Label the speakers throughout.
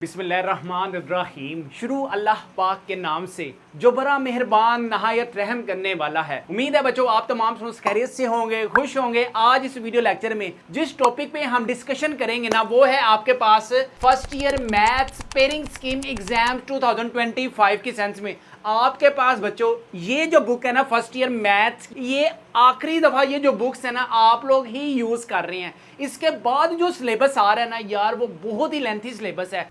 Speaker 1: बिस्मिल्लाहिर्रहमानिर्रहीम। शुरू अल्लाह पाक के नाम से जो बड़ा मेहरबान नहायत रहम करने वाला है। उम्मीद है बच्चों आप तमाम खैरियत से होंगे, खुश होंगे। आज इस वीडियो लेक्चर में जिस टॉपिक पे हम डिस्कशन करेंगे ना, वो है आपके पास first year maths pairing scheme exam 2025 के सेंस में आपके पास बच्चों ये जो बुक है ना फर्स्ट ईयर मैथ्स, ये आखिरी दफा ये जो बुक्स है ना आप लोग ही यूज कर रहे हैं। इसके बाद जो सिलेबस आ रहा है ना यार, वो बहुत ही लेंथी सिलेबस है।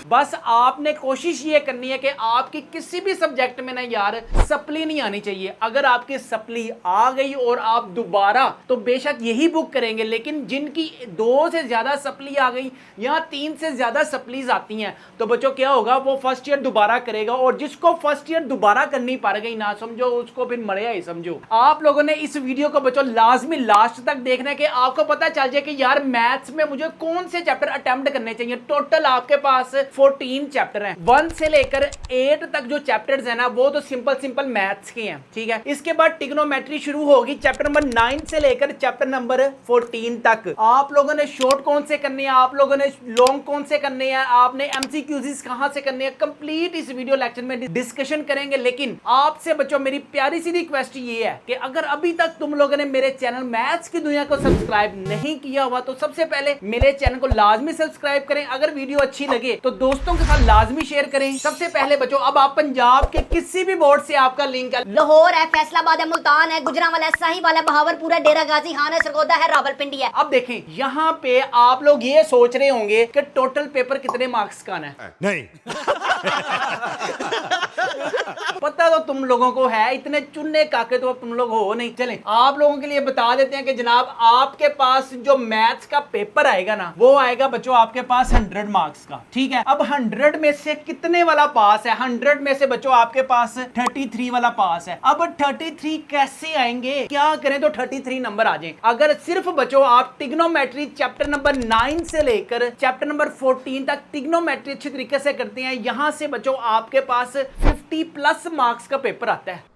Speaker 1: बस आपने कोशिश ये करनी है कि आपकी किसी भी सब्जेक्ट में ना यार सप्ली नहीं आनी चाहिए। अगर आपकी सप्ली आ गई और आप दोबारा तो बेशक यही बुक करेंगे, लेकिन जिनकी 2 से ज्यादा सप्ली आ गई या 3 से ज्यादा सप्लीज आती हैं तो बच्चों क्या होगा, वो फर्स्ट ईयर दोबारा करेगा। और जिसको फर्स्ट ईयर दोबारा करनी पड़ गई ना, समझो उसको फिर मरेगा ही समझो। आप लोगों ने इस वीडियो को बच्चों लाजमी लास्ट तक देखना है कि आपको पता चल जाए कि यार मैथ्स में मुझे कौन से चैप्टर अटेम्प्ट करने चाहिए। टोटल आपके पास 14 चैप्टर हैं। 1 से लेकर 8 तक जो चैप्टर्स हैं ना, वो तो सिंपल मैथ्स के हैं, ठीक है। इसके बाद ट्रिग्नोमेट्री शुरू होगी चैप्टर नंबर 9 से लेकर चैप्टर नंबर 14 तक। आप लोगों ने शॉर्ट कौन से करने हैं, आप लोगों ने लॉन्ग कौन से करने हैं, आपने एमसीक्यूज कहां से करने हैं, कंप्लीट इस वीडियो लेक्चर में डिस्कशन करेंगे। लेकिन आपसे बच्चों मेरी प्यारी सी रिक्वेस्ट ये है कि अगर अभी तक तुम लोगों ने मेरे चैनल मैथ्स की दुनिया को सब्सक्राइब नहीं किया हुआ तो सबसे पहले मेरे चैनल को लाजमी सब्सक्राइब करें। अगर वीडियो अच्छी लगे तो दोस्तों के साथ लाजमी शेयर करें। सबसे पहले बच्चों अब आप पंजाब के किसी भी बोर्ड से आपका लिंक है,
Speaker 2: लाहौर है, फैसलाबाद है, मुल्तान है, गुजरांवाला है, साहिवाल है, बहावलपुर है, डेरा गाजी खान है, सरगोदा है, रावलपिंडी है।
Speaker 1: अब देखें यहाँ पे आप लोग ये सोच रहे होंगे कि टोटल पेपर कितने मार्क्स का है।
Speaker 3: नहीं
Speaker 1: पता तो तुम लोगों को है, इतने चुन्ने काके तो तुम लोग हो नहीं। चलें आप लोगों के लिए बता देते हैं कि जनाब आपके पास जो मैथ्स का पेपर आएगा ना, वो आएगा बच्चों आपके पास 100 मार्क्स का, ठीक है। अब 100 में से कितने वाला पास है? 100 में से बच्चों आपके पास 33 वाला पास है। अब 33 कैसे आएंगे, क्या करें तो 33 नंबर आ जाए। अगर सिर्फ बच्चों आप ट्रिग्नोमेट्री चैप्टर नंबर 9 से लेकर चैप्टर नंबर 14 तक ट्रिग्नोमेट्री अच्छी तरीके से करते हैं, यहां से बच्चों आपके पास 50+ मार्क्स का पेपर आता है।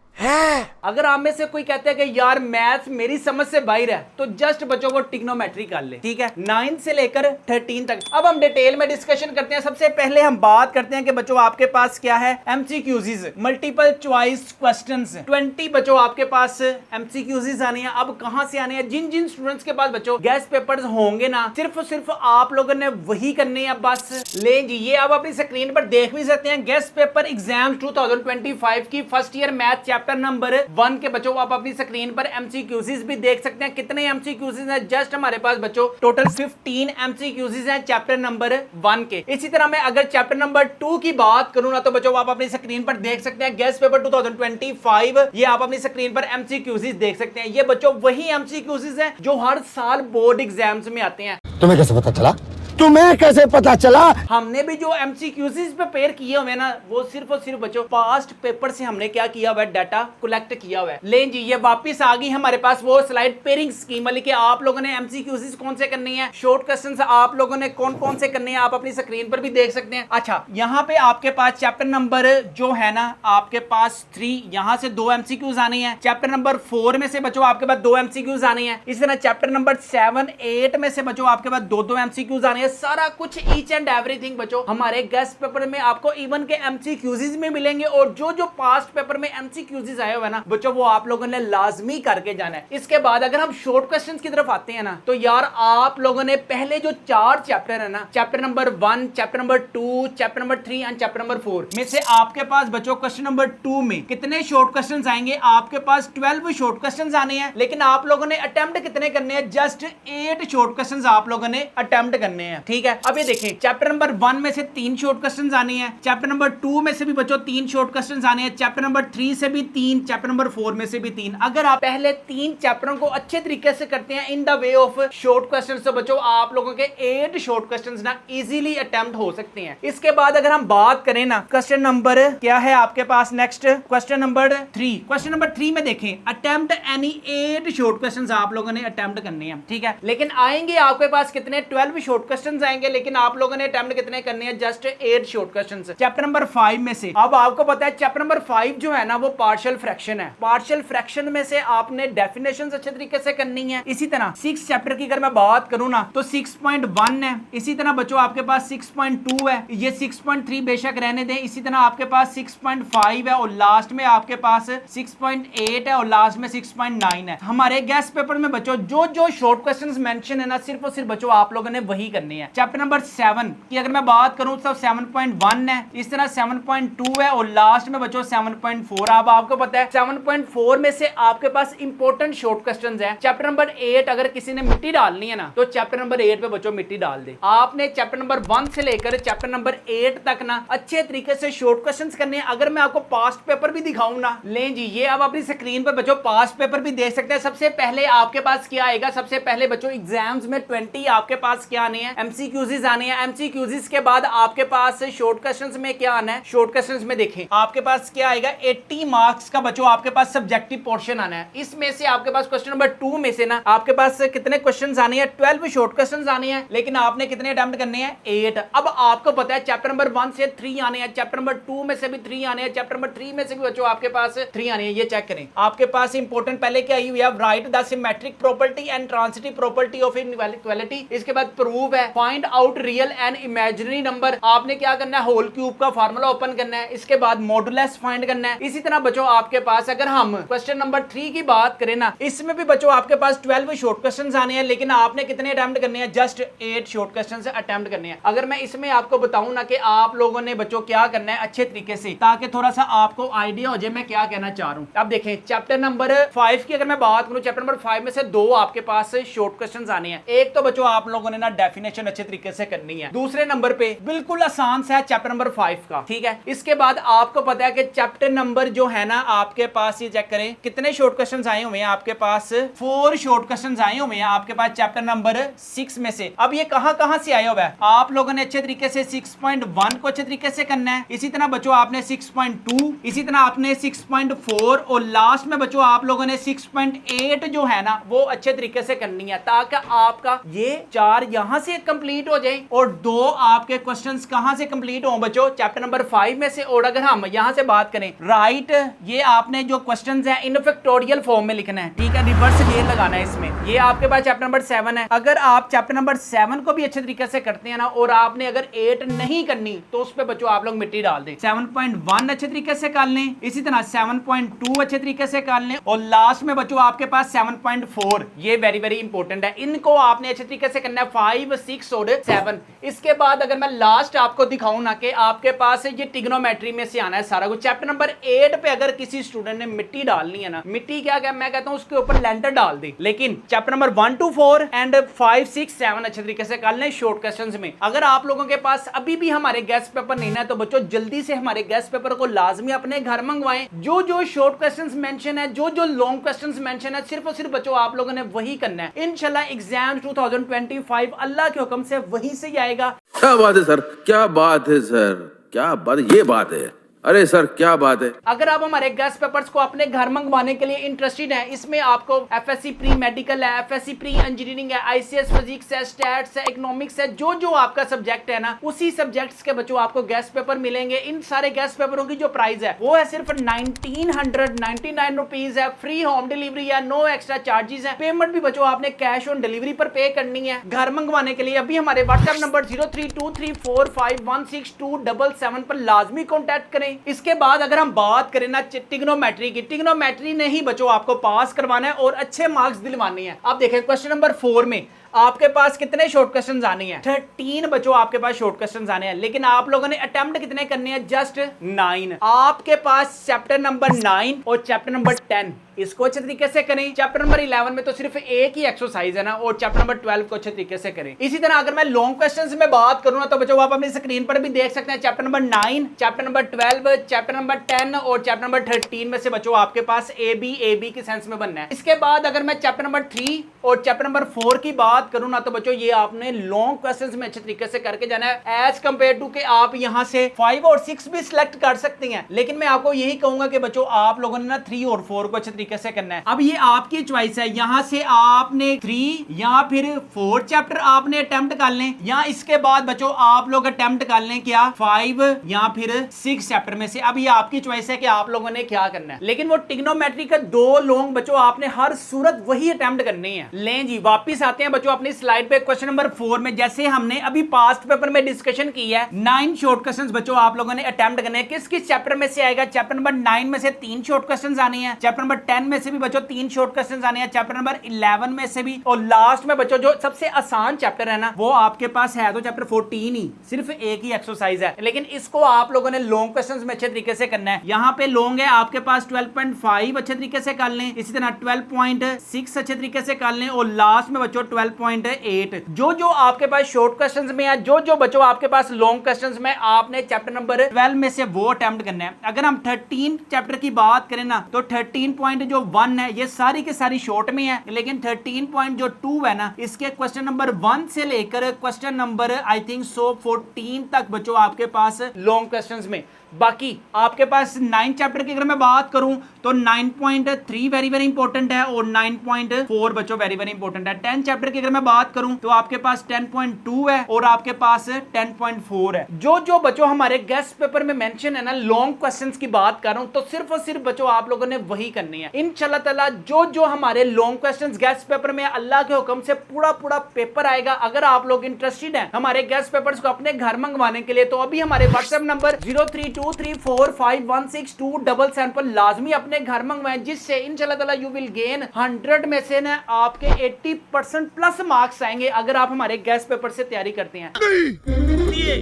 Speaker 1: अगर आप में से कोई कहते हैं कि यार मैथ्स मेरी समझ से बाहर है, तो जस्ट बच्चों को ट्रिग्नोमेट्री कर ले, ठीक है, 9 से लेकर 13 तक। अब हम डिटेल में डिस्कशन करते हैं। सबसे पहले हम बात करते हैं कि बच्चों आपके पास क्या है, एमसीक्यूज, मल्टीपल चॉइस क्वेश्चंस। 20 बच्चों आपके पास एमसीक्यूज आने हैं। अब कहां से आने हैं? जिन जिन स्टूडेंट्स के पास बच्चों गेस्ट पेपर्स होंगे ना, सिर्फ आप लोगों ने वही करने हैं बस। ले जी, ये आप अपनी स्क्रीन पर देख भी सकते हैं, गेस्ट पेपर एग्जाम 2025 की first year math chapter number 1 के बच्चों आप अपनी स्क्रीन पर एमसीक्यूज भी देख सकते हैं। कितने एमसीक्यूज हैं? जस्ट हमारे पास बच्चों टोटल 15 एमसीक्यूज हैं चैप्टर नंबर 1 के। इसी तरह मैं अगर चैप्टर नंबर 2 की बात करूं ना, तो बच्चों आप अपनी स्क्रीन पर देख सकते हैं गेस्ट पेपर 2025, ये आप अपनी स्क्रीन पर एमसीक्यूज देख सकते हैं। ये बच्चों वही एमसीक्यूज हैं जो हर साल बोर्ड एग्जाम्स में आते हैं।
Speaker 3: तुम्हें कैसे पता चला? तुम्हें कैसे पता चला?
Speaker 1: हमने भी जो एमसीक्यूज प्रिपेयर किए हुए ना, वो सिर्फ और सिर्फ बच्चों पास्ट पेपर से हमने क्या किया हुआ है, डाटा कलेक्ट किया हुआ है। लें जी, ये वापस आ गई हमारे पास वो स्लाइड पेयरिंग स्कीम वाली कि आप लोगों ने एमसीक्यूज कौन से करनी है, शॉर्ट क्वेश्चंस आप लोगों ने कौन कौन से करने हैं, आप अपनी स्क्रीन पर भी देख सकते हैं। अच्छा, यहाँ पे आपके पास चैप्टर नंबर जो है ना आपके पास 3, यहाँ से 2 एमसीक्यूज आने हैं। चैप्टर नंबर 4 में से बच्चों आपके पास 2 एमसीक्यूज आने हैं। इसी तरह चैप्टर नंबर 7, 8 में से बच्चों आपके पास 2 एमसीक्यूज आने हैं। सारा कुछ ईच एंड एवरीथिंग बच्चों हमारे गेस्ट पेपर में आपको इवन के एमसीक्यूज में मिलेंगे। और जो पास्ट पेपर में एमसीक्यूज आए हुए ना बच्चों, वो आप लोगों ने लाजमी करके जाना है। इसके बाद अगर हम शॉर्ट क्वेश्चंस की तरफ आते हैं ना, तो यार आप लोगों ने पहले जो 4 चैप्टर है ना, chapter number 1, chapter number 2, chapter number 3 and chapter number 4 में से आपके पास बच्चों क्वेश्चन नंबर 2 में कितने शॉर्ट क्वेश्चंस आएंगे? आपके पास 12 शॉर्ट क्वेश्चंस आने हैं। लेकिन आप लोगों ने अटेम्प्ट कितने करने हैं? जस्ट 8 शॉर्ट क्वेश्चंस आप लोगों ने अटेम्प्ट करने हैं, ठीक है। अब ये देखें, चैप्टर नंबर 1 में से 3 शॉर्ट क्वेश्चंस आने हैं। चैप्टर नंबर 2 में से भी बच्चों 3 शॉर्ट क्वेश्चंस आने हैं। चैप्टर नंबर 3 से भी 3, चैप्टर नंबर 4 में से भी 3। अगर आप पहले 3 चैप्टरों को अच्छे तरीके से करते हैं in the way of short questions, तो बच्चों आप लोगों के 8 शॉर्ट क्वेश्चंस ना इजीली अटेम्प्ट हो सकते हैं। इसके बाद अगर हम बात करें ना, क्वेश्चन नंबर क्या है आपके पास next, question number 3। Question number 3 में देखें, अटेम्प्ट एनी 8 शॉर्ट क्वेश्चंस आप लोगों ने अटेम्प्ट करने हैं, ठीक है। लेकिन आएंगे आपके पास कितने? 12 शॉर्ट क्वेश्चन क्वेश्चंस आएंगे, लेकिन आप लोगों ने अटेम्प्ट कितने करने हैं? Just 8 short questions chapter number 5 में से। अब आपको पता है चैप्टर नंबर 5 जो है ना वो पार्शियल फ्रैक्शन है। पार्शियल फ्रैक्शन में से आपने डेफिनेशंस अच्छे तरीके से करनी है। इसी तरह 6 चैप्टर की अगर मैं बात करूं ना तो 6.1 है। इसी तरह बच्चों आपके पास 6.2 है, ये 6.3 बेशक रहने दें। इसी तरह आपके पास 6.5 है और लास्ट में आपके पास 6.8 है और लास्ट में 6.9 है। हमारे गेस्ट पेपर में बच्चों जो जो शॉर्ट क्वेश्चंस मेंशन है ना सिर्फ और सिर्फ बच्चों आप लोगों ने वही करनी है। चैप्टर नंबर 7 की अगर मैं बात करूं तो 7.1 है, इस तरह 7.2 है और लास्ट में बच्चों 7.4। अब आपको पता है 7.4 में से आपके पास इंपॉर्टेंट शॉर्ट क्वेश्चंस है। चैप्टर नंबर 8 अगर किसी ने मिट्टी डालनी है ना तो चैप्टर नंबर 8 पे बच्चों मिट्टी डाल दे। आपने चैप्टर नंबर 1 से लेकर चैप्टर नंबर 8 तक ना अच्छे तरीके से शॉर्ट क्वेश्चंस करने हैं। अगर मैं आपको पास्ट पेपर भी दिखाऊं ना, लें जी ये अब अपनी स्क्रीन पर बच्चों पास्ट पेपर भी देख सकते हैं। सबसे पहले आपके पास क्या आएगा? सबसे पहले बच्चों एग्जाम्स में 20 आपके पास क्या आने हैं? एमसीक्यूज आने हैं। एमसीक्यूज के बाद आपके पास शॉर्ट क्वेश्चंस में क्या आना है? शॉर्ट क्वेश्चंस में देखें आपके पास क्या आएगा? 80 मार्क्स का बच्चों आपके पास सब्जेक्टिव पोर्शन आना है। इसमें से आपके पास क्वेश्चन नंबर 2 में से ना आपके पास कितने क्वेश्चंस आने हैं? 12 शॉर्ट क्वेश्चंस आने हैं, लेकिन आपने कितने अटेम्प्ट करने हैं? 8। अब आपको पता है चैप्टर नंबर 1 से 3 आने हैं, चैप्टर नंबर 2 में से भी 3 आने हैं, चैप्टर नंबर 3 में से भी बच्चों आपके पास 3 आने हैं। ये चेक करें आपके पास इंपॉर्टेंट पहले क्या आई हुई है? Right the symmetric property and transitive property of inequality. इसके बाद प्रूव है, find out real and imaginary number. आपने क्या करना है? होल क्यूब का फार्मूला ओपन करना है। इसके बाद मॉडुलस फाइंड करना है। इसी तरह बच्चों आपके पास अगर हम क्वेश्चन नंबर 3 की बात करें ना, इसमें भी बच्चों आपके पास 12 शॉर्ट क्वेश्चंस आने हैं, लेकिन आपने कितने अटेम्प्ट करने हैं? जस्ट 8 शॉर्ट क्वेश्चंस अटेम्प्ट करने हैं। अगर मैं इसमें आपको बताऊं ना कि आप लोगों ने बच्चों क्या करना है अच्छे तरीके से, ताकि थोड़ा सा आपको आइडिया हो जाए मैं क्या कहना चाह रहा हूं। अब देखें चैप्टर नंबर 5 की अगर मैं बात करूं, चैप्टर नंबर 5 में से 2 आपके पास शॉर्ट क्वेश्चंस आने हैं। एक तो बच्चों आप लोगों ने ना डेफिनेशन अच्छे तरीके से करनी है। दूसरे नंबर पे बिल्कुल आसान सा है चैप्टर नंबर 5 का, ठीक है। इसके बाद आपको पता है कि चैप्टर नंबर जो है ना आपके पास, ये चेक करें कितने शॉर्ट क्वेश्चंस आए हुए हैं आपके पास? 4 शॉर्ट क्वेश्चंस आए हुए हैं आपके पास चैप्टर नंबर 6 में से। अब ये कहां से आया हुआ है? आप लोगों ने अच्छे तरीके से 6.1 को अच्छे तरीके से करना है। इसी तरह बच्चों आपने 6.2, इसी तरह आपने 6.4 और लास्ट में बच्चों आप लोगों ने 6.8 जो है ना वो अच्छे तरीके से करनी है, ताकि आपका ये 4 यहां से कंप्लीट हो जाए और 2 आपके क्वेश्चंस कहां से कंप्लीट हो बच्चों? चैप्टर नंबर 5 में से। और अगर हम यहां से बात करें राइट, ये आपने जो क्वेश्चंस हैं इन फैक्टोरियल फॉर्म में लिखना है, ठीक है। रिवर्स ये लगाना है इसमें। ये आपके पास चैप्टर नंबर 7 है। अगर आप चैप्टर नंबर 7 को भी अच्छे तरीके से करते हैं ना और आपने अगर 8 नहीं करनी तो उस पे बच्चों आप लोग मिट्टी डाल दें। 7.1 अच्छे तरीके से कर लें, इसी तरह 7.2 अच्छे तरीके से कर लें और लास्ट में बच्चों आपके पास 7.4। ये वेरी वेरी इंपॉर्टेंट है, इनको आपने अच्छे तरीके से करना है 5, 6 और 7। इसके बाद अगर मैं लास्ट आपको दिखाऊं ना कि आपके पास ये ट्रिग्नोमेट्री में से आना है सारा कुछ। चैप्टर नंबर 8 पे अगर किसी स्टूडेंट ने मिट्टी डालनी है ना, मिट्टी क्या मैं कहता हूं उसके ऊपर लेंटर डाल दे, लेकिन चैप्टर नंबर 1 to 4 एंड 5, 6, 7 अच्छे तरीके से कर लें शॉर्ट क्वेश्चंस में। अगर आप लोगों के पास अभी भी हमारे गेस्ट पेपर नहीं है तो बच्चों जल्दी से हमारे गेस्ट पेपर को लाजमी अपने घर मंगवाएं। जो जो शॉर्ट क्वेश्चंस मेंशन है, जो जो लॉन्ग क्वेश्चंस मेंशन है, सिर्फ और सिर्फ बच्चों आप लोगों ने वही करना है। इंशाल्लाह एग्जाम 2025 अल्लाह के हुक्म से वहीं से ही आएगा।
Speaker 4: क्या बात है सर, क्या बात है सर, क्या बात, ये बात है। अरे सर क्या बात है।
Speaker 1: अगर आप हमारे गेस्ट पेपर्स को अपने घर मंगवाने के लिए इंटरेस्टेड हैं, इसमें आपको एफएससी प्री मेडिकल है, एफएससी प्री इंजीनियरिंग है, आईसीएस फिजिक्स है, स्टैट्स है, इकोनॉमिक्स है, जो जो आपका सब्जेक्ट है ना उसी सब्जेक्ट्स के बच्चों आपको गेस्ट पेपर मिलेंगे। इन सारे गेस्ट पेपरों की जो प्राइस है वो है सिर्फ 1999 रुपीज है। फ्री होम डिलीवरी है, नो एक्स्ट्रा चार्जेस है। पेमेंट भी बच्चों आपने कैश ऑन डिलीवरी पर पे करनी है। घर मंगवाने के लिए अभी हमारे व्हाट्सएप नंबर 0323451677 पर लाजमी कॉन्टैक्ट करें। इसके बाद अगर हम बात करें ना ट्रिग्नोमेट्री की, ट्रिग्नोमेट्री ने ही बच्चों आपको पास करवाना है और अच्छे मार्क्स दिलवाने हैं। आप देखें क्वेश्चन नंबर 4 में आपके पास कितने शॉर्ट क्वेश्चंस आने हैं? 13 बच्चों आपके पास शॉर्ट क्वेश्चंस आने हैं, लेकिन आप लोगों ने अटेम्प्ट कितने करने हैं? जस्ट 9। आपके पास चैप्टर नंबर 9 और चैप्टर नंबर 10 इसको अच्छे तरीके से करें। चैप्टर नंबर 11 में तो सिर्फ एक ही एक्सरसाइज है ना, और चैप्टर नंबर 12 को अच्छे तरीके से करें। इसी तरह अगर मैं लॉन्ग क्वेश्चंस में बात करूं ना तो बच्चों आप अपनी स्क्रीन पर भी देख सकते हैं chapter number 9, chapter number 12, chapter number 10 और चैप्टर नंबर 13 में से बच्चों आपके पास ए बी के सेंस में बनना है। इसके बाद अगर मैं चैप्टर नंबर 3 और चैप्टर नंबर 4 की बात बात करूं ना तो बच्चों ये आपने लॉन्ग क्वेश्चंस में अच्छे तरीके से करके जाना है एज कंपेयर टू के आप यहां से 5 और 6 भी सिलेक्ट कर सकते हैं, लेकिन मैं आपको यही कहूंगा कि बच्चों आप लोगों ने ना 3 और 4 को अच्छे तरीके से करना है। अब ये आपकी चॉइस है, यहां से आपने 3 या फिर 4 चैप्टर आपने अटेम्प्ट कर लें, या इसके बाद बच्चों आप लोग अटेम्प्ट कर लें क्या 5 या फिर 6 चैप्टर में से। अब ये आपकी चॉइस है कि आप लोगों ने क्या करना है, लेकिन वो ट्रिग्नोमेट्री का 2 लॉन्ग बच्चों आपने हर सूरत वही अटेम्प्ट करनी है। लें जी वापिस आते हैं बच्चों अपनी स्लाइड पे क्वेश्चन नंबर 4 में। जैसे हमने अभी पास्ट पेपर में डिस्कशन की है 9 शॉर्ट क्वेश्चंस बच्चों आप लोगों ने अटेम्प्ट करने हैं। किस किस चैप्टर में से आएगा? चैप्टर नंबर 9 में से 3 शॉर्ट क्वेश्चंस आने हैं, चैप्टर नंबर 10 में से भी बच्चों 3 शॉर्ट क्वेश्चंस आने हैं, चैप्टर नंबर 11 में से भी, और लास्ट में बच्चों जो सबसे आसान चैप्टर है ना वो आपके पास है तो चैप्टर 14 ही, सिर्फ एक ही एक्सरसाइज है, लेकिन इसको आप लोगों ने लॉन्ग क्वेश्चंस में अच्छे तरीके से करना है। यहाँ पे लॉन्ग है आपके पास 12.5 अच्छे तरीके से कर लें, इसी तरह 12.6 अच्छे तरीके से कर लें, और लास्ट में बच्चों 12.8। जो जो आपके पास शॉर्ट क्वेश्चंस में है, जो जो बच्चों आपके पास लॉन्ग क्वेश्चंस में, आपने चैप्टर नंबर 12 में से वो अटेम्प्ट करना है। अगर हम 13 चैप्टर की बात करें ना तो 13.1 है ये सारी के सारी शॉर्ट में है, लेकिन 13.2 है ना इसके क्वेश्चन नंबर 1 से लेकर क्वेश्चन नंबर आई थिंक 14 तक बच्चों आपके पास लॉन्ग क्वेश्चंस में। बाकी आपके पास 9 चैप्टर की अगर मैं बात करूं तो 9.3 वेरी वेरी इंपॉर्टेंट है, और 9.4 बच्चों वेरी वेरी इंपॉर्टेंट है। 10 चैप्टर की अगर मैं बात करूं तो आपके पास 10.2 है और आपके पास 10.4 है। जो जो बच्चों हमारे गेस्ट पेपर में मेंशन है ना लॉन्ग क्वेश्चंस की बात कर रहा हूं, तो सिर्फ और सिर्फ बच्चों आप लोगों ने वही करनी है इंशाल्लाह ताला। जो जो हमारे लॉन्ग क्वेश्चंस गेस्ट पेपर में अल्लाह के हुक्म से पूरा पूरा पेपर आएगा। अगर आप लोग इंटरेस्टेड हैं हमारे गेस्ट पेपर्स को अपने घर मंगवाने के लिए तो अभी हमारे व्हाट्सएप नंबर 0323451677 पर लाजमी अपने घर मंगवाएं, जिससे इंशाल्लाह ताला यू विल गेन 100 में से ना आपके 80% प्लस मार्क्स आएंगे अगर आप हमारे गेस्ट पेपर से तैयारी करते हैं।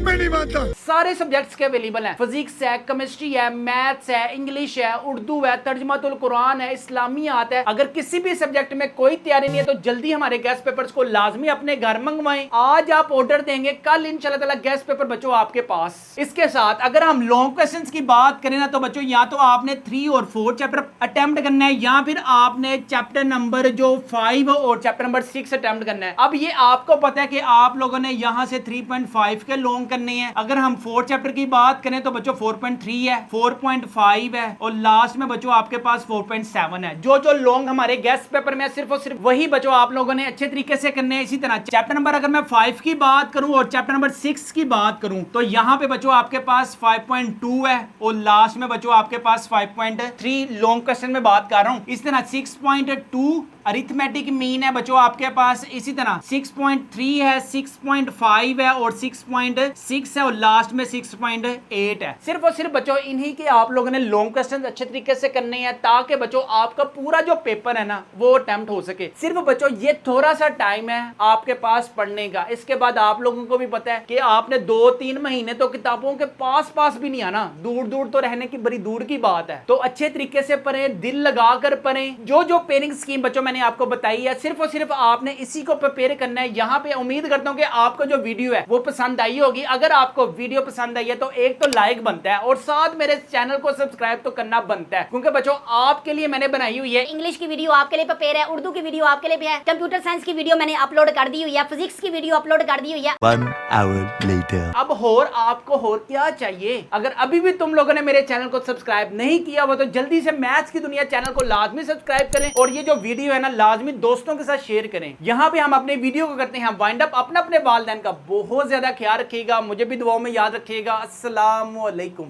Speaker 3: मैं नहीं मानता।
Speaker 1: सारे सब्जेक्ट्स के अवेलेबल हैं, फिजिक्स है, केमिस्ट्री है, मैथ्स है, इंग्लिश है, उर्दू है, तर्जुमातुल कुरान है, इस्लामियात है। अगर किसी भी सब्जेक्ट में कोई तैयारी नहीं है तो जल्दी हमारे गेस्ट पेपर्स को लाजमी अपने घर मंगवाएं। आज आप ऑर्डर देंगे, कल इंशाल्लाह ताला गेस्ट पेपर बच्चों आपके पास। इसके साथ अगर हम लॉन्ग क्वेश्चंस की बात करें ना तो बच्चों या तो आपने 3 और 4 चैप्टर अटेम्प्ट करना है, या फिर आपने चैप्टर नंबर जो 5 और चैप्टर नंबर 6 अटेम्प्ट करना है। अब ये आपको पता है कि आप लोगों ने यहाँ से 3.5 के लॉन्ग करने हैं। अगर हम 4 चैप्टर की बात करें तो बच्चों 4.3 है, 4.5 है, और लास्ट में बच्चों आपके पास 4.7 है। जो जो लॉन्ग हमारे गेस्ट पेपर में सिर्फ और सिर्फ वही बच्चों आप लोगों ने अच्छे तरीके से करने हैं। इसी तरह चैप्टर नंबर अगर मैं 5 की बात करूं और चैप्टर नंबर 6 की बात करूं तो यहाँ पे बच्चों आपके पास 5.2 है, और लास्ट में बच्चों आपके पास 5.3 लॉन्ग क्वेश्चन में बात कर रहा हूं। इस तरह 6.2 अरिथमेटिक मीन है बच्चों आपके पास, इसी तरह 6.3 है, 6.5 है, और 6.6 है, और लास्ट में 6.8 है। सिर्फ और सिर्फ बच्चों इन्हीं के आप लोगों ने लॉन्ग क्वेश्चन अच्छे तरीके से करने हैं ताकि बच्चों आपका पूरा जो पेपर है ना वो अटेम्प्ट हो सके। सिर्फ बच्चों ये थोड़ा सा टाइम है आपके पास पढ़ने का, इसके बाद आप लोगों को भी पता है कि आपने 2-3 महीने तो किताबों के पास भी नहीं आना, दूर दूर तो रहने की बड़ी दूर की बात है। तो अच्छे तरीके से पढ़ें, दिल लगा कर पढ़ें। जो जो पेयरिंग स्कीम बच्चों मैंने आपको बताई है सिर्फ और सिर्फ आपने इसी को प्रिपेयर करना है। यहाँ पे उम्मीद करता हूँ कि आपको जो वीडियो है वो पसंद आई होगी। अगर आपको वीडियो पसंद आई है तो एक तो लाइक बनता है, और साथ मेरे चैनल को सब्सक्राइब तो करना बनता है, क्योंकि बच्चों आपके लिए मैंने बनाई हुई है।
Speaker 2: इंग्लिश की वीडियो आपके लिए प्रिपेयर है, उर्दू की वीडियो आपके लिए भी है, कंप्यूटर साइंस की वीडियो मैंने अपलोड कर दी हुई है, फिजिक्स की वीडियो अपलोड कर दी हुई है।
Speaker 3: 1 hour later.
Speaker 1: अब और आपको और क्या चाहिए? अगर अभी भी तुम लोगों ने मेरे चैनल को सब्सक्राइब नहीं किया हुआ तो जल्दी से मैथ्स की दुनिया चैनल को लाजमी सब्सक्राइब करें, और ये जो वीडियो है ना लाजमी दोस्तों के साथ शेयर करें। यहाँ पे हम अपने वीडियो को करते हैं वाइंड अप। अपने वालिदैन का बहुत ज्यादा ख्याल रखिएगा, मुझे भी दुआओं में याद रखिएगा। अस्सलाम वालेकुम।